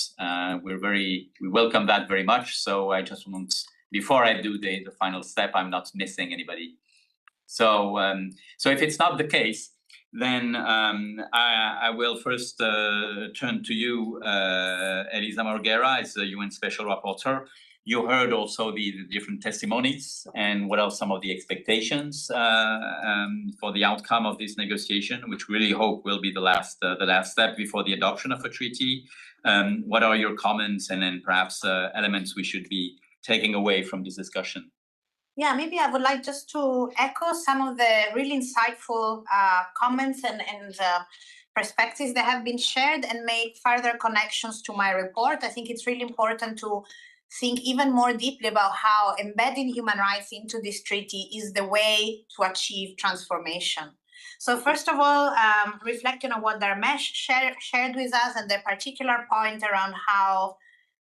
We welcome that very much. So I just want, before I do the final step, I'm not missing anybody. So if it's not the case, then I will first turn to you, Elisa Morgera, as the UN Special Rapporteur. You heard also the different testimonies, and what are some of the expectations for the outcome of this negotiation, which we really hope will be the last step before the adoption of a treaty. What are your comments, and then perhaps elements we should be taking away from this discussion? Yeah, maybe I would like just to echo some of the really insightful comments and perspectives that have been shared, and make further connections to my report. I think it's really important to think even more deeply about how embedding human rights into this treaty is the way to achieve transformation. So first of all, reflecting on what Dharmesh shared with us and the particular point around how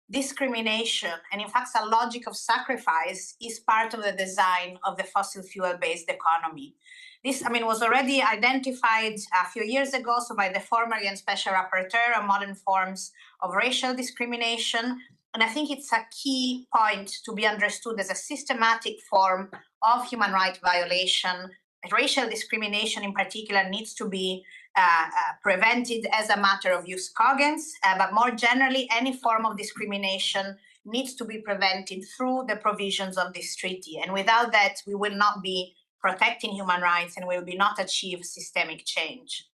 discrimination and in fact a logic of sacrifice is part of the design of the fossil fuel-based economy. This, was already identified a few years ago, so by the former UN Special Rapporteur on modern forms of racial discrimination. And I think it's a key point to be understood as a systematic form of human rights violation. Racial discrimination in particular needs to be prevented as a matter of jus cogens, but more generally, any form of discrimination needs to be prevented through the provisions of this treaty. And without that, we will not be protecting human rights and will not achieve systemic change.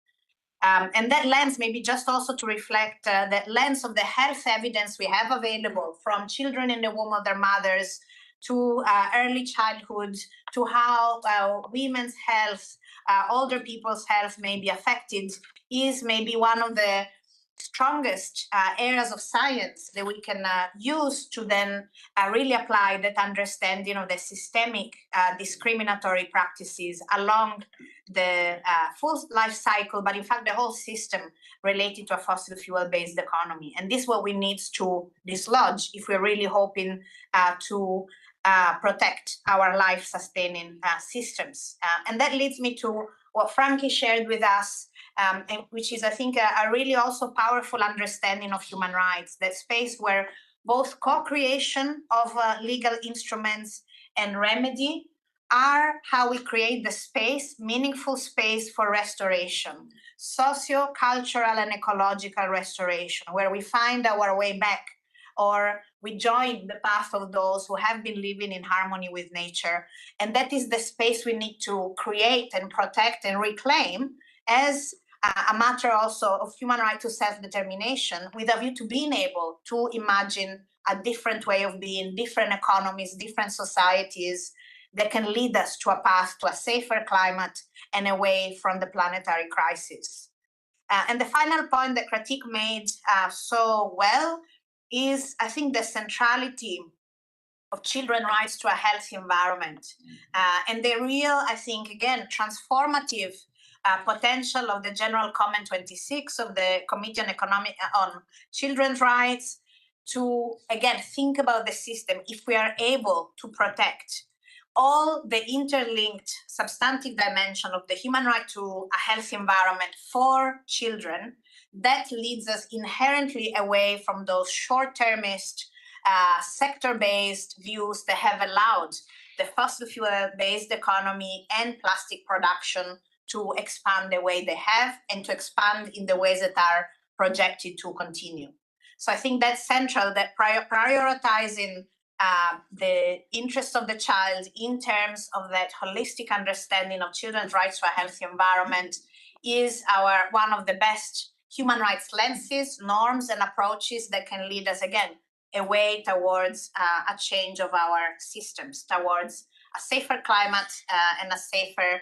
And that lens, maybe just also to reflect that lens of the health evidence we have available from children in the womb of their mothers to early childhood, to how women's health, older people's health may be affected, is maybe one of the strongest areas of science that we can use to then really apply that understanding of the systemic discriminatory practices along the full life cycle, but in fact the whole system related to a fossil fuel-based economy. And this is what we need to dislodge if we're really hoping to protect our life-sustaining systems. And that leads me to what Frankie shared with us, which is, I think, a really also powerful understanding of human rights, that space where both co-creation of legal instruments and remedy are how we create the space, meaningful space for restoration, socio-cultural and ecological restoration, where we find our way back, or we join the path of those who have been living in harmony with nature. And that is the space we need to create and protect and reclaim as a matter also of human right to self-determination, with a view to being able to imagine a different way of being, different economies, different societies that can lead us to a path to a safer climate and away from the planetary crisis. And the final point that Kratik made so well is, I think, the centrality of children's rights to a healthy environment. And the real, I think, again, transformative potential of the General Comment 26 of the Committee on Children's Rights to, again, think about the system. If we are able to protect all the interlinked substantive dimension of the human right to a healthy environment for children, that leads us inherently away from those short-termist, sector-based views that have allowed the fossil fuel-based economy and plastic production to expand the way they have and to expand in the ways that are projected to continue. So I think that's central, that prioritizing the interests of the child in terms of that holistic understanding of children's rights to a healthy environment is one of the best human rights lenses, norms, and approaches that can lead us, again, away towards a change of our systems, towards a safer climate and a safer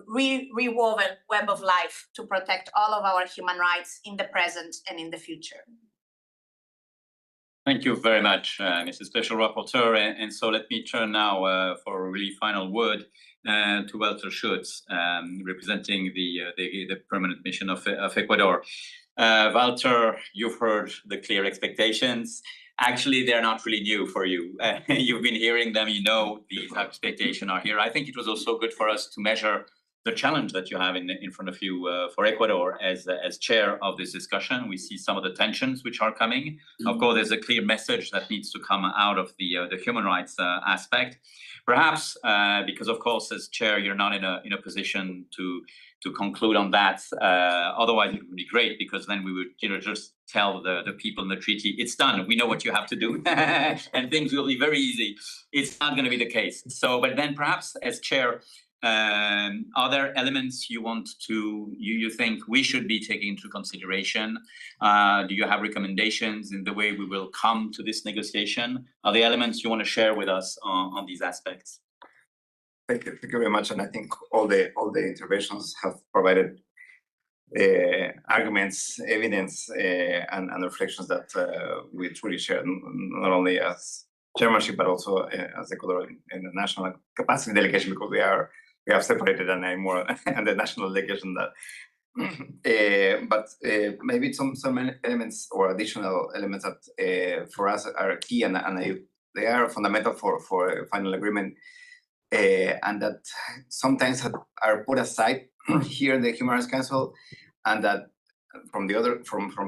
rewoven web of life to protect all of our human rights in the present and in the future. Thank you very much, Mrs. Special Rapporteur. And so let me turn now for a really final word to Walter Schutz, representing the permanent mission of Ecuador. Walter, you've heard the clear expectations. Actually, they're not really new for you. You've been hearing them, you know these expectations are here. I think it was also good for us to measure the challenge that you have in front of you for Ecuador as chair of this discussion. We see some of the tensions which are coming. Of course, there's a clear message that needs to come out of the human rights aspect. Perhaps because, of course, as chair, you're not in a position to conclude on that. Otherwise, it would be great, because then we would just tell the people in the treaty, it's done. We know what you have to do, and things will be very easy. It's not going to be the case. So, but then perhaps as chair, are there elements you think we should be taking into consideration? Do you have recommendations in the way we will come to this negotiation? Are there elements you want to share with us on these aspects? Thank you very much. And I think all the interventions have provided arguments, evidence, and reflections that we truly share, not only as chairmanship, but also as Ecuador in the national capacity delegation, because we have separated and I'm more and the national delegation that. But maybe some elements or additional elements that for us are key and they are fundamental for a final agreement, and that sometimes are put aside here in the Human Rights Council, and that from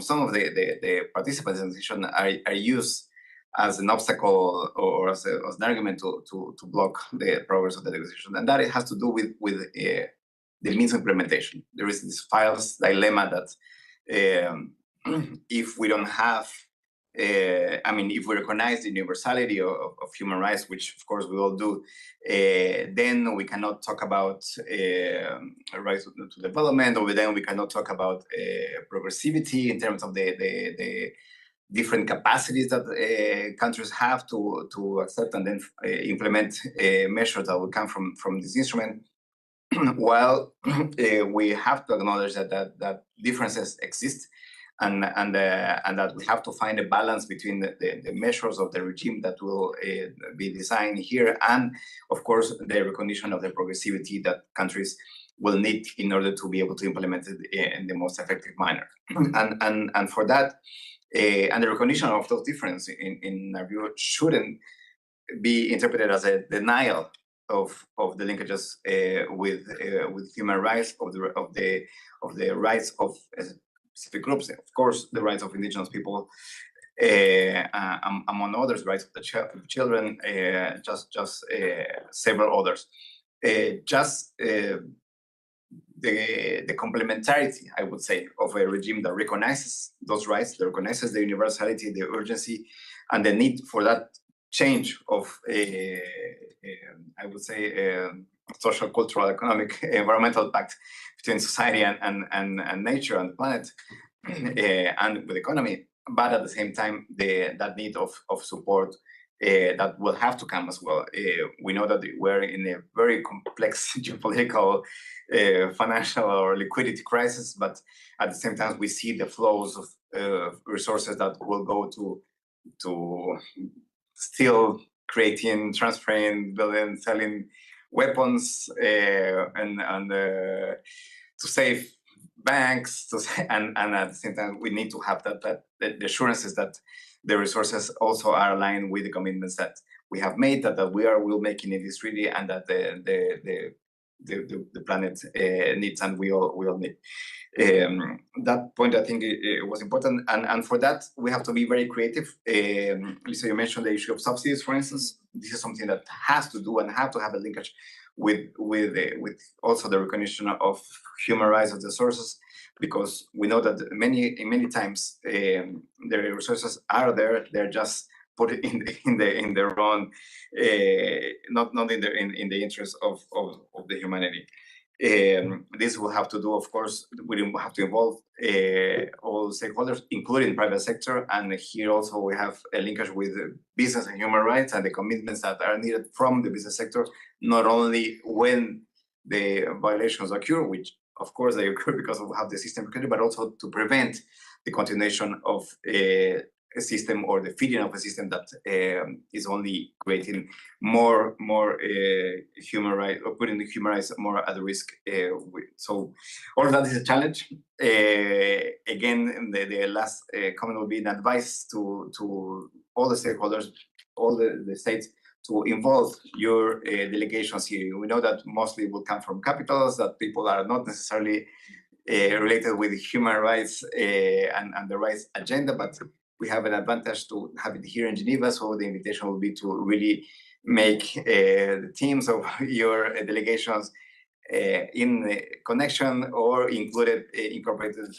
some of the participants in the decision are used as an obstacle or as an argument to block the progress of the negotiation, and that it has to do with the means of implementation. There is this files dilemma that if we don't have, if we recognize the universality of human rights, which of course we all do, then we cannot talk about rights to development, or then we cannot talk about progressivity in terms of the different capacities that countries have to accept and then implement measures that will come from this instrument. While we have to acknowledge that differences exist, and that we have to find a balance between the measures of the regime that will be designed here, and of course the recognition of the progressivity that countries will need in order to be able to implement it in the most effective manner. And for that, and the recognition of those differences in our view shouldn't be interpreted as a denial of the linkages with human rights, of the rights of specific groups. Of course, the rights of indigenous people, among others, rights of the children, just several others. The complementarity, I would say, of a regime that recognizes those rights, that recognizes the universality, the urgency, and the need for that change of I would say social, cultural, economic, environmental pact between society and nature and the planet, and with economy, but at the same time that need of support that will have to come as well. We know that we're in a very complex geopolitical, financial or liquidity crisis, but at the same time we see the flows of resources that will go to still creating, transferring, building, selling weapons, and to save banks, and at the same time we need to have the assurances that the resources also are aligned with the commitments that we have made, that we will making in this treaty, and that the planet needs, and we all need. That point, I think, it was important, and for that we have to be very creative. Lisa, you mentioned the issue of subsidies, for instance. This is something that has to do and have to have a linkage with also the recognition of human rights of the sources, because we know that many times the resources are there. They're just put it in the wrong, not in the interest of the humanity. This will have to do, of course, we will have to involve all stakeholders, including private sector, and here also we have a linkage with business and human rights and the commitments that are needed from the business sector, not only when the violations occur, which of course they occur because we have the system, but also to prevent the continuation of a system or the feeding of a system that is only creating more human rights, or putting the human rights more at risk. So all of that is a challenge. Again, the last comment will be an advice to all the stakeholders, all the states, to involve your delegations here. We know that mostly will come from capitals, that people are not necessarily related with human rights and the rights agenda, but we have an advantage to have it here in Geneva. So the invitation will be to really make the teams of your delegations in connection or incorporated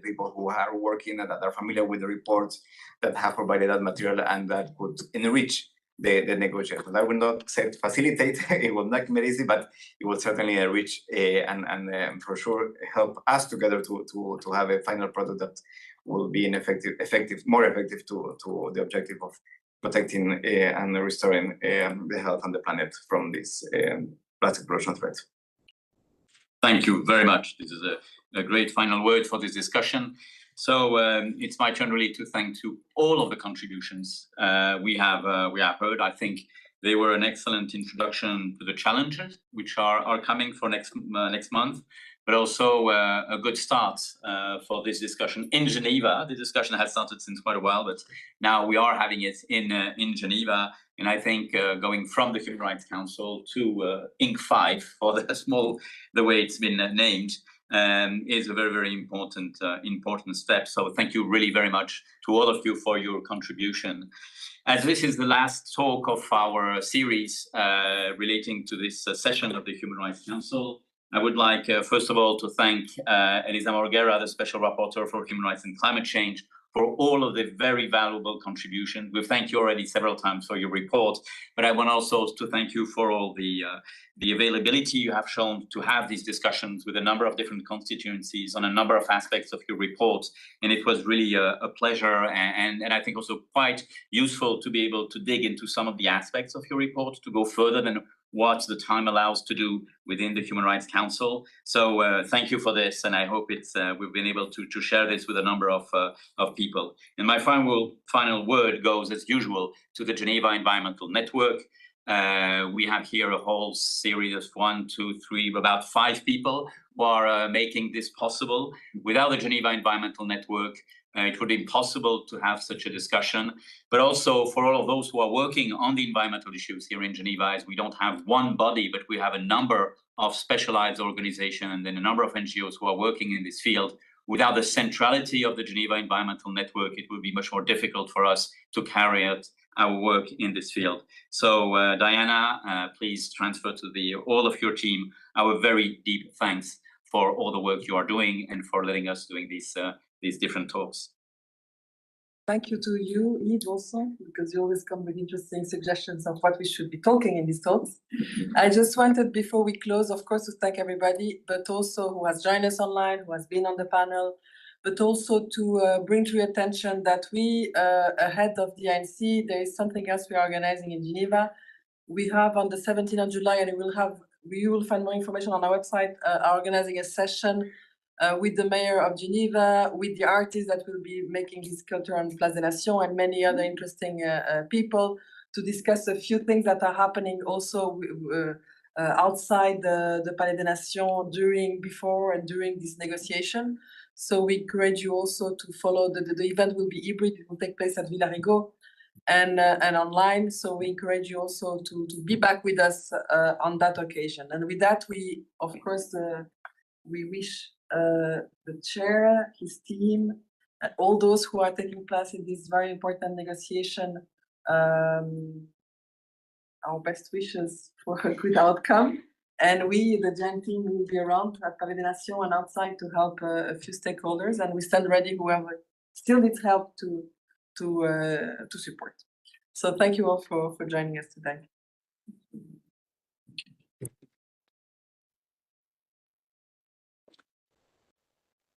people who are working and that are familiar with the reports, that have provided that material and that could enrich the negotiations. I will not say facilitate, it will not make it easy, but it will certainly enrich and for sure help us together to have a final product that will be more effective to the objective of protecting and restoring the health and the planet from this plastic pollution threat. Thank you very much. This is a great final word for this discussion. So it's my turn really to thank to all of the contributions we have heard. I think they were an excellent introduction to the challenges which are coming for next month, but also a good start for this discussion in Geneva. The discussion has started since quite a while, but now we are having it in Geneva. And I think going from the Human Rights Council to Inc. 5 for the way it's been named is a very, very important step. So thank you really very much to all of you for your contribution. As this is the last talk of our series relating to this session of the Human Rights Council, I would like, first of all, to thank Elisa Morgera, the Special Rapporteur for Human Rights and Climate Change, for all of the very valuable contribution. We've thanked you already several times for your report, but I want also to thank you for all the availability you have shown to have these discussions with a number of different constituencies on a number of aspects of your report. And it was really a pleasure and I think also quite useful to be able to dig into some of the aspects of your report, to go further than what the time allows to do within the Human Rights Council. So thank you for this, and I hope we've been able to share this with a number of people. And my final word goes, as usual, to the Geneva Environmental Network. We have here a whole series of 1, 2, 3, about 5 people who are making this possible. Without the Geneva Environmental Network, it would be impossible to have such a discussion, but also for all of those who are working on the environmental issues here in Geneva, as we don't have one body, but we have a number of specialized organizations and then a number of NGOs who are working in this field. Without the centrality of the Geneva Environmental Network, it would be much more difficult for us to carry out our work in this field. So Diana, please transfer to all of your team our very deep thanks for all the work you are doing and for letting us doing these different talks. Thank you to you, Yves, also, because you always come with interesting suggestions of what we should be talking in these talks. I just wanted, before we close, of course, to thank everybody, but also who has joined us online, who has been on the panel, but also to bring to your attention that we, ahead of the INC, there is something else we are organizing in Geneva. We have on the 17th of July, and you will find more information on our website, are organizing a session with the mayor of Geneva, with the artists that will be making this sculpture on Place des Nations, and many other interesting people, to discuss a few things that are happening also outside the Palais des Nations before and during this negotiation. So we encourage you also to follow. The event will be hybrid. It will take place at Villarigot and online. So we encourage you also to be back with us on that occasion. And with that, we, of course, we wish the chair, his team, and all those who are taking part in this very important negotiation, our best wishes for a good outcome. And we, the GEN team, will be around at Palais des Nations and outside to help a few stakeholders. And we stand ready, whoever still needs help, to support. So thank you all for joining us today.